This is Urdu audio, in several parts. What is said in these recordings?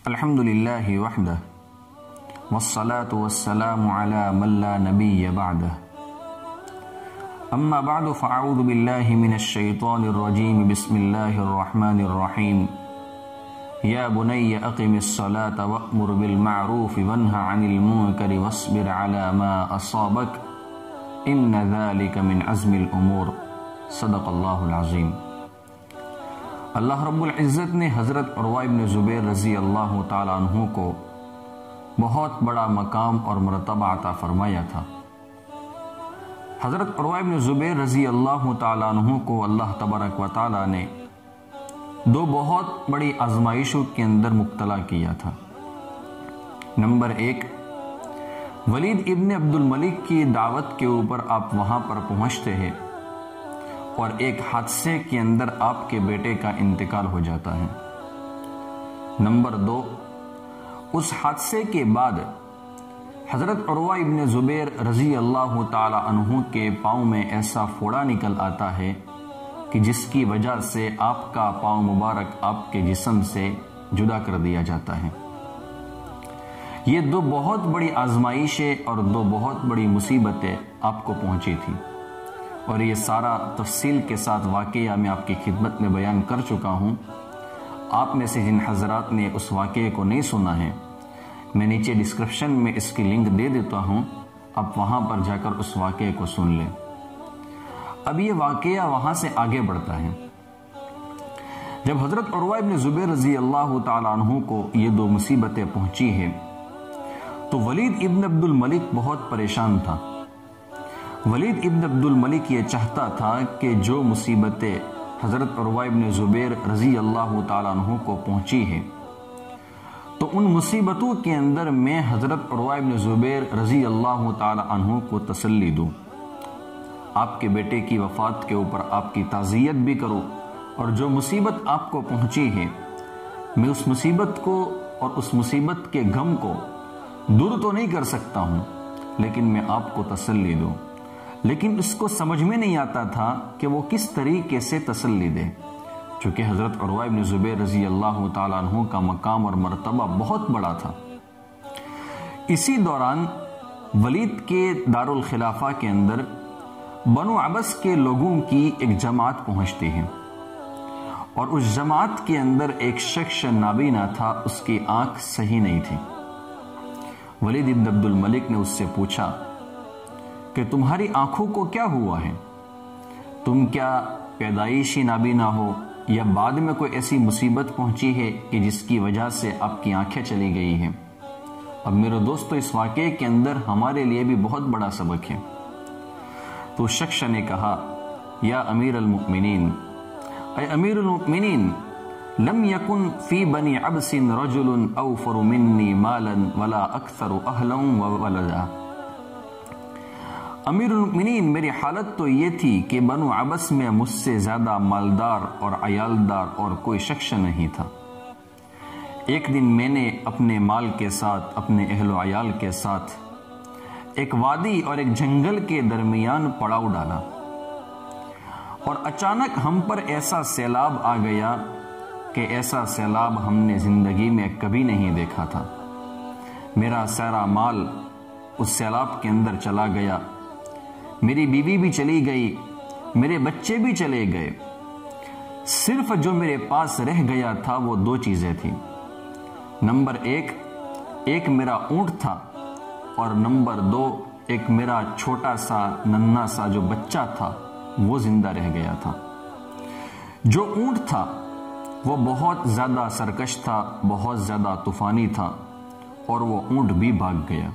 الحمد للہ وحدہ والصلاة والسلام علی من لا نبی بعدہ اما بعد فاعوذ باللہ من الشیطان الرجیم بسم اللہ الرحمن الرحیم یا بنی اقم الصلاة وأمر بالمعروف وانہ عن المنکر واصبر علی ما اصابک ان ذلک من عزم الامور صدق اللہ العظیم۔ اللہ رب العزت نے حضرت عروہ بن زبیر رضی اللہ تعالیٰ عنہ کو بہت بڑا مقام اور مرتبہ عطا فرمایا تھا۔ حضرت عروہ بن زبیر رضی اللہ تعالیٰ عنہ کو اللہ تبارک و تعالیٰ نے دو بہت بڑی آزمائشوں کے اندر مبتلا کیا تھا۔ نمبر 1، ولید ابن عبد الملک کی دعوت کے اوپر آپ وہاں پر پہنچتے ہیں اور ایک حادثے کے اندر آپ کے بیٹے کا انتقال ہو جاتا ہے۔ نمبر 2، اس حادثے کے بعد حضرت عروہ ابن زبیر رضی اللہ تعالی عنہ کے پاؤں میں ایسا پھوڑا نکل آتا ہے کہ جس کی وجہ سے آپ کا پاؤں مبارک آپ کے جسم سے جدا کر دیا جاتا ہے۔ یہ دو بہت بڑی آزمائشیں اور دو بہت بڑی مصیبتیں آپ کو پہنچی تھی، اور یہ سارا تفصیل کے ساتھ واقعہ میں آپ کی خدمت میں بیان کر چکا ہوں۔ آپ میں سے جن حضرات نے اس واقعے کو نہیں سنا ہے، میں نیچے ڈسکرپشن میں اس کی لنک دے دیتا ہوں، آپ وہاں پر جا کر اس واقعے کو سن لیں۔ اب یہ واقعہ وہاں سے آگے بڑھتا ہے۔ جب حضرت عروہ ابن زبیر رضی اللہ تعالیٰ عنہ کو یہ دو مصیبتیں پہنچی ہیں تو ولید ابن عبد الملک بہت پریشان تھا۔ ولید ابن عبد الملک یہ چاہتا تھا کہ جو مصیبتیں حضرت عروہ ابن زبیر رضی اللہ تعالیٰ عنہ کو پہنچی ہے تو ان مصیبتوں کے اندر میں حضرت عروہ ابن زبیر رضی اللہ تعالیٰ عنہ کو تسلی دوں، آپ کے بیٹے کی وفات کے اوپر آپ کی تعزیت بھی کروں، اور جو مصیبت آپ کو پہنچی ہے میں اس مصیبت کو اور اس مصیبت کے غم کو دور تو نہیں کر سکتا ہوں، لیکن میں آپ کو تسلی دوں۔ لیکن اس کو سمجھ میں نہیں آتا تھا کہ وہ کس طریقے سے تسلی دے، چونکہ حضرت عروہ ابن زبیر رضی اللہ تعالیٰ عنہ کا مقام اور مرتبہ بہت بڑا تھا۔ اسی دوران ولید کے دارالخلافہ کے اندر بنو عبس کے لوگوں کی ایک جماعت پہنچتی ہے، اور اس جماعت کے اندر ایک شخص نابینا تھا، اس کی آنکھ صحیح نہیں تھی۔ ولید ابن عبد الملک نے اس سے پوچھا کہ تمہاری آنکھوں کو کیا ہوا ہے؟ تم کیا پیدائشی نابینا ہو یا بعد میں کوئی ایسی مصیبت پہنچی ہے کہ جس کی وجہ سے آپ کی آنکھیں چلی گئی ہیں؟ اب میرے دوستو، اس واقعے کے اندر ہمارے لیے بھی بہت بڑا سبق ہے۔ تو شخص نے کہا، یا امیر المؤمنین، اے امیر المؤمنین، لم یکن فی بنی عبس رجل اوفر منی مالا ولا اکثر اہلا وولدا۔ امیر المؤمنین، میری حالت تو یہ تھی کہ بنو عبس میں مجھ سے زیادہ مالدار اور عیالدار اور کوئی شخص نہیں تھا۔ ایک دن میں نے اپنے مال کے ساتھ، اپنے اہل و عیال کے ساتھ ایک وادی اور ایک جنگل کے درمیان پڑاؤ ڈالا، اور اچانک ہم پر ایسا سیلاب آ گیا کہ ایسا سیلاب ہم نے زندگی میں کبھی نہیں دیکھا تھا۔ میرا سارا مال اس سیلاب کے اندر چلا گیا، میری بیوی بھی چلی گئی، میرے بچے بھی چلے گئے، صرف جو میرے پاس رہ گیا تھا وہ دو چیزیں تھیں۔ نمبر 1، ایک میرا اونٹ تھا، اور نمبر 2، ایک میرا چھوٹا سا ننھا سا جو بچہ تھا وہ زندہ رہ گیا تھا۔ جو اونٹ تھا وہ بہت زیادہ سرکش تھا، بہت زیادہ طوفانی تھا، اور وہ اونٹ بھی بھاگ گیا۔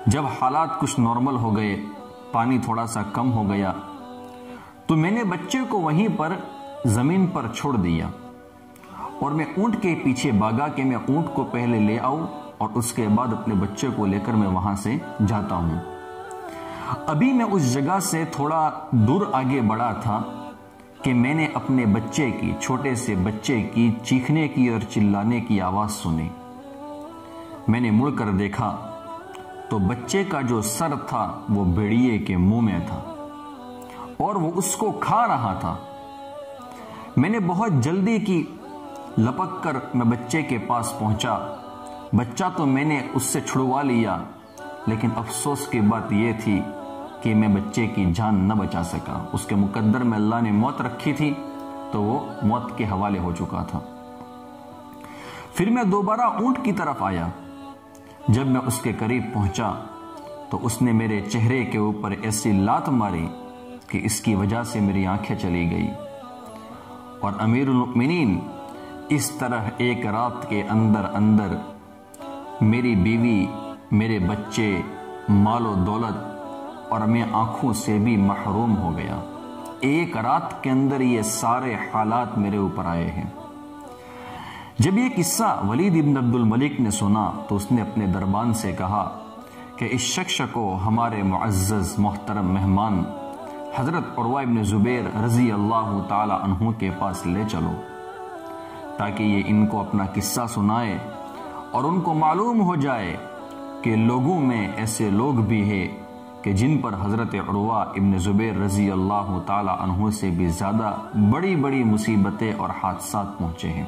جب حالات کچھ نارمل ہو گئے، پانی تھوڑا سا کم ہو گیا، تو میں نے بچے کو وہیں پر زمین پر چھوڑ دیا، اور میں اونٹ کے پیچھے بھاگا کہ میں اونٹ کو پہلے لے آؤں اور اس کے بعد اپنے بچے کو لے کر میں وہاں سے جاتا ہوں۔ ابھی میں اس جگہ سے تھوڑا دور آگے بڑھا تھا کہ میں نے اپنے بچے کی، چھوٹے سے بچے کی چیخنے کی اور چلانے کی آواز سنی۔ میں نے مڑ کر دیکھا تو بچے کا جو سر تھا وہ بھیڑیے کے منہ میں تھا، اور وہ اس کو کھا رہا تھا۔ میں نے بہت جلدی کی لپک کر میں بچے کے پاس پہنچا۔ بچہ تو میں نے اس سے چھڑوا لیا، لیکن افسوس کی بات یہ تھی کہ میں بچے کی جان نہ بچا سکا۔ اس کے مقدر میں اللہ نے موت رکھی تھی تو وہ موت کے حوالے ہو چکا تھا۔ پھر میں دوبارہ اونٹ کی طرف آیا۔ جب میں اس کے قریب پہنچا تو اس نے میرے چہرے کے اوپر ایسی لات ماری کہ اس کی وجہ سے میری آنکھیں چلی گئی۔ اور امیر المؤمنین، اس طرح ایک رات کے اندر میری بیوی، میرے بچے، مال و دولت اور میں آنکھوں سے بھی محروم ہو گیا۔ ایک رات کے اندر یہ سارے حالات میرے اوپر آئے ہیں۔ جب یہ قصہ ولید ابن عبد الملک نے سنا تو اس نے اپنے دربان سے کہا کہ اس شخص کو ہمارے معزز محترم مہمان حضرت عروہ ابن زبیر رضی اللہ تعالی عنہ کے پاس لے چلو، تاکہ یہ ان کو اپنا قصہ سنائے اور ان کو معلوم ہو جائے کہ لوگوں میں ایسے لوگ بھی ہیں کہ جن پر حضرت عروہ ابن زبیر رضی اللہ تعالی عنہ سے بھی زیادہ بڑی بڑی مصیبتیں اور حادثات پہنچے ہیں۔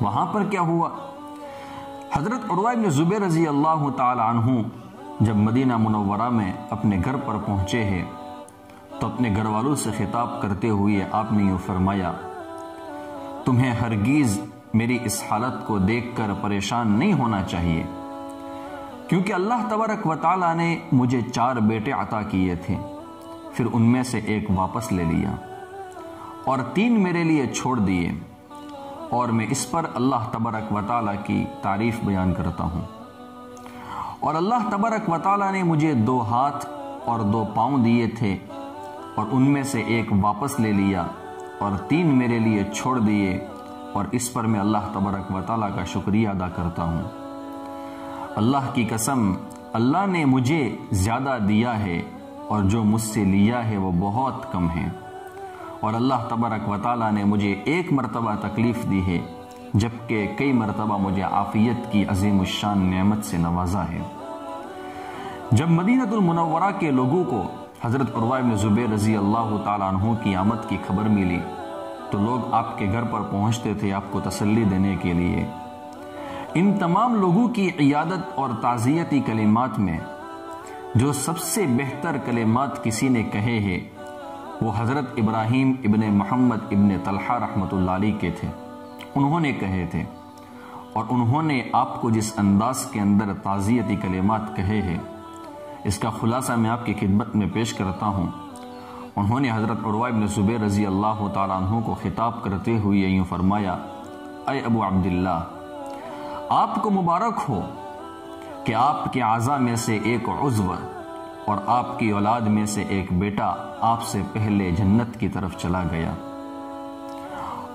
وہاں پر کیا ہوا؟ حضرت عروہ ابن زبیر رضی اللہ تعالی عنہ جب مدینہ منورہ میں اپنے گھر پر پہنچے ہیں تو اپنے گھر والوں سے خطاب کرتے ہوئے آپ نے یوں فرمایا، تمہیں ہرگز میری اس حالت کو دیکھ کر پریشان نہیں ہونا چاہیے، کیونکہ اللہ تبارک و تعالی نے مجھے 4 بیٹے عطا کیے تھے، پھر ان میں سے ایک واپس لے لیا اور 3 میرے لیے چھوڑ دیے، اور میں اس پر اللہ تبارک و تعالی کی تعریف بیان کرتا ہوں۔ اور اللہ تبارک و تعالی نے مجھے 2 ہاتھ اور 2 پاؤں دیے تھے، اور ان میں سے ایک واپس لے لیا اور 3 میرے لیے چھوڑ دیے، اور اس پر میں اللہ تبارک و تعالی کا شکریہ ادا کرتا ہوں۔ اللہ کی قسم، اللہ نے مجھے زیادہ دیا ہے اور جو مجھ سے لیا ہے وہ بہت کم ہے، اور اللہ تبارک و تعالی نے مجھے 1 مرتبہ تکلیف دی ہے، جبکہ کئی مرتبہ مجھے عافیت کی عظیم الشان نعمت سے نوازا ہے۔ جب مدینہ المنورہ کے لوگوں کو حضرت عروہ ابن زبیر رضی اللہ تعالی عنہ کی آمد کی خبر ملی تو لوگ آپ کے گھر پر پہنچتے تھے آپ کو تسلی دینے کے لیے۔ ان تمام لوگوں کی عیادت اور تعزیتی کلمات میں جو سب سے بہتر کلمات کسی نے کہے ہیں وہ حضرت ابراہیم ابن محمد ابن طلحہ رحمۃ اللہ علیہ کے تھے۔ انہوں نے کہے تھے، اور انہوں نے آپ کو جس انداز کے اندر تعزیتی کلمات کہے ہیں اس کا خلاصہ میں آپ کی خدمت میں پیش کرتا ہوں۔ انہوں نے حضرت عروہ ابن زبیر رضی اللہ تعالی عنہ کو خطاب کرتے ہوئے یوں فرمایا، اے ابو عبداللہ، آپ کو مبارک ہو کہ آپ کے اعضاء میں سے ایک عضو اور آپ کی اولاد میں سے ایک بیٹا آپ سے پہلے جنت کی طرف چلا گیا،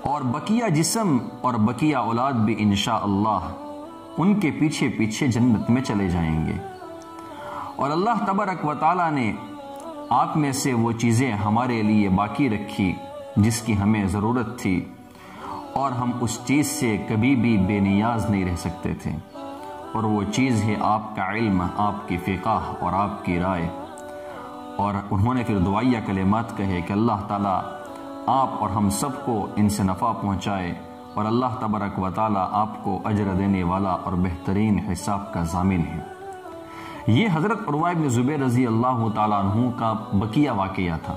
اور بقیہ جسم اور بقیہ اولاد بھی انشاءاللہ ان کے پیچھے پیچھے جنت میں چلے جائیں گے، اور اللہ تبارک و تعالی نے آپ میں سے وہ چیزیں ہمارے لیے باقی رکھی جس کی ہمیں ضرورت تھی، اور ہم اس چیز سے کبھی بھی بے نیاز نہیں رہ سکتے تھے، اور وہ چیز ہے آپ کا علم، آپ کی فقہ اور آپ کی رائے۔ اور انہوں نے پھر دعائیہ کلمات کہے کہ اللہ تعالیٰ آپ اور ہم سب کو ان سے نفع پہنچائے، اور اللہ تبارک و تعالیٰ آپ کو اجر دینے والا اور بہترین حساب کا ضامن ہے۔ یہ حضرت عروہ ابن زبیر رضی اللہ تعالیٰ عنہ کا بقیہ واقعہ تھا۔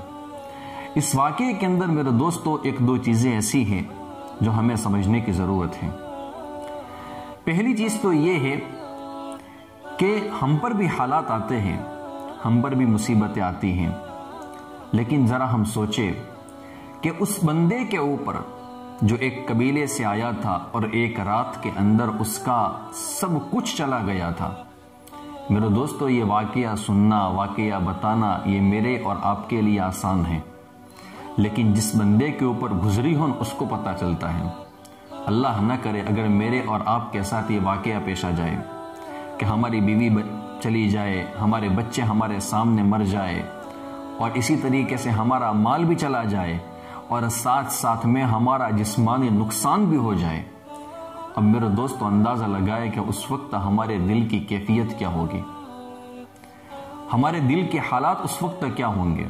اس واقعے کے اندر میرے دوستو 1-2 چیزیں ایسی ہیں جو ہمیں سمجھنے کی ضرورت ہے۔ پہلی چیز تو یہ ہے کہ ہم پر بھی حالات آتے ہیں، ہم پر بھی مصیبتیں آتی ہیں، لیکن ذرا ہم سوچیں کہ اس بندے کے اوپر جو ایک قبیلے سے آیا تھا اور ایک رات کے اندر اس کا سب کچھ چلا گیا تھا۔ میرے دوستو، یہ واقعہ سننا، واقعہ بتانا یہ میرے اور آپ کے لیے آسان ہے، لیکن جس بندے کے اوپر گزری ہو اس کو پتہ چلتا ہے۔ اللہ نہ کرے اگر میرے اور آپ کے ساتھ یہ واقعہ پیش آ جائے کہ ہماری بیوی چلی جائے، ہمارے بچے ہمارے سامنے مر جائے، اور اسی طریقے سے ہمارا مال بھی چلا جائے، اور ساتھ ساتھ میں ہمارا جسمانی نقصان بھی ہو جائے۔ اب میرے دوستو اندازہ لگائے کہ اس وقت ہمارے دل کی کیفیت کیا ہوگی، ہمارے دل کے حالات اس وقت کیا ہوں گے،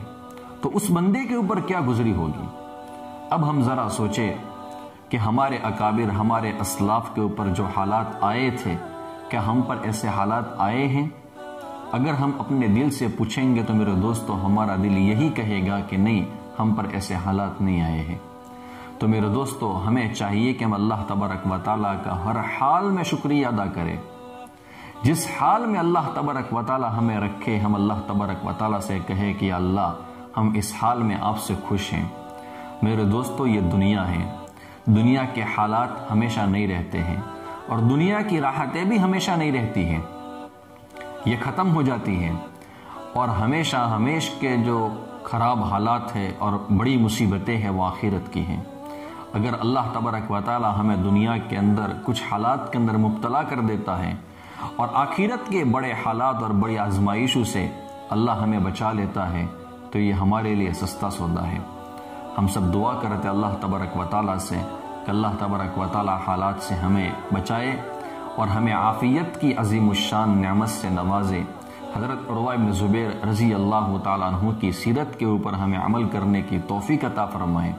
تو اس بندے کے اوپر کیا گزری ہوگی۔ اب ہم ذرا سوچیں کہ کہ ہمارے اکابر، ہمارے اسلاف کے اوپر جو حالات آئے تھے، کیا ہم پر ایسے حالات آئے ہیں؟ اگر ہم اپنے دل سے پوچھیں گے تو میرے دوستو ہمارا دل یہی کہے گا کہ نہیں، ہم پر ایسے حالات نہیں آئے ہیں۔ تو میرے دوستو ہمیں چاہیے کہ ہم اللہ تبارک و تعالیٰ کا ہر حال میں شکریہ ادا کریں۔ جس حال میں اللہ تبارک و تعالیٰ ہمیں رکھے، ہم اللہ تبارک و تعالیٰ سے کہے کہ اللہ ہم اس حال میں آپ سے خوش ہیں۔ میرے دوستو یہ دنیا ہے، دنیا کے حالات ہمیشہ نہیں رہتے ہیں، اور دنیا کی راحتیں بھی ہمیشہ نہیں رہتی ہیں، یہ ختم ہو جاتی ہیں، اور ہمیشہ کے جو خراب حالات ہیں اور بڑی مصیبتیں ہیں وہ آخرت کی ہیں۔ اگر اللہ تبارک و تعالی ہمیں دنیا کے اندر کچھ حالات کے اندر مبتلا کر دیتا ہے اور آخرت کے بڑے حالات اور بڑی آزمائشوں سے اللہ ہمیں بچا لیتا ہے تو یہ ہمارے لیے سستا سودا ہے۔ ہم سب دعا کرتے اللہ تبارک و تعالی سے کہ اللہ تبارک و تعالی حالات سے ہمیں بچائے اور ہمیں عافیت کی عظیم الشان نعمت سے نوازے۔ حضرت عروہ بن زبیر رضی اللہ تعالیٰ عنہ کی سیرت کے اوپر ہمیں عمل کرنے کی توفیق عطا فرمائے،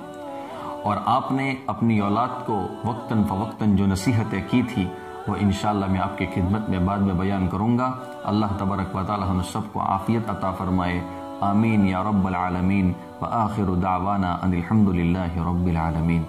اور آپ نے اپنی اولاد کو وقتاً فوقتاً جو نصیحتیں کی تھی وہ انشاءاللہ میں آپ کی خدمت میں بعد میں بیان کروں گا۔ اللہ تبارک و تعالیٰ ہم سب کو عافیت عطا فرمائے، آمین یا رب العالمین، وآخر دعوانا ان الحمد للہ رب العالمین۔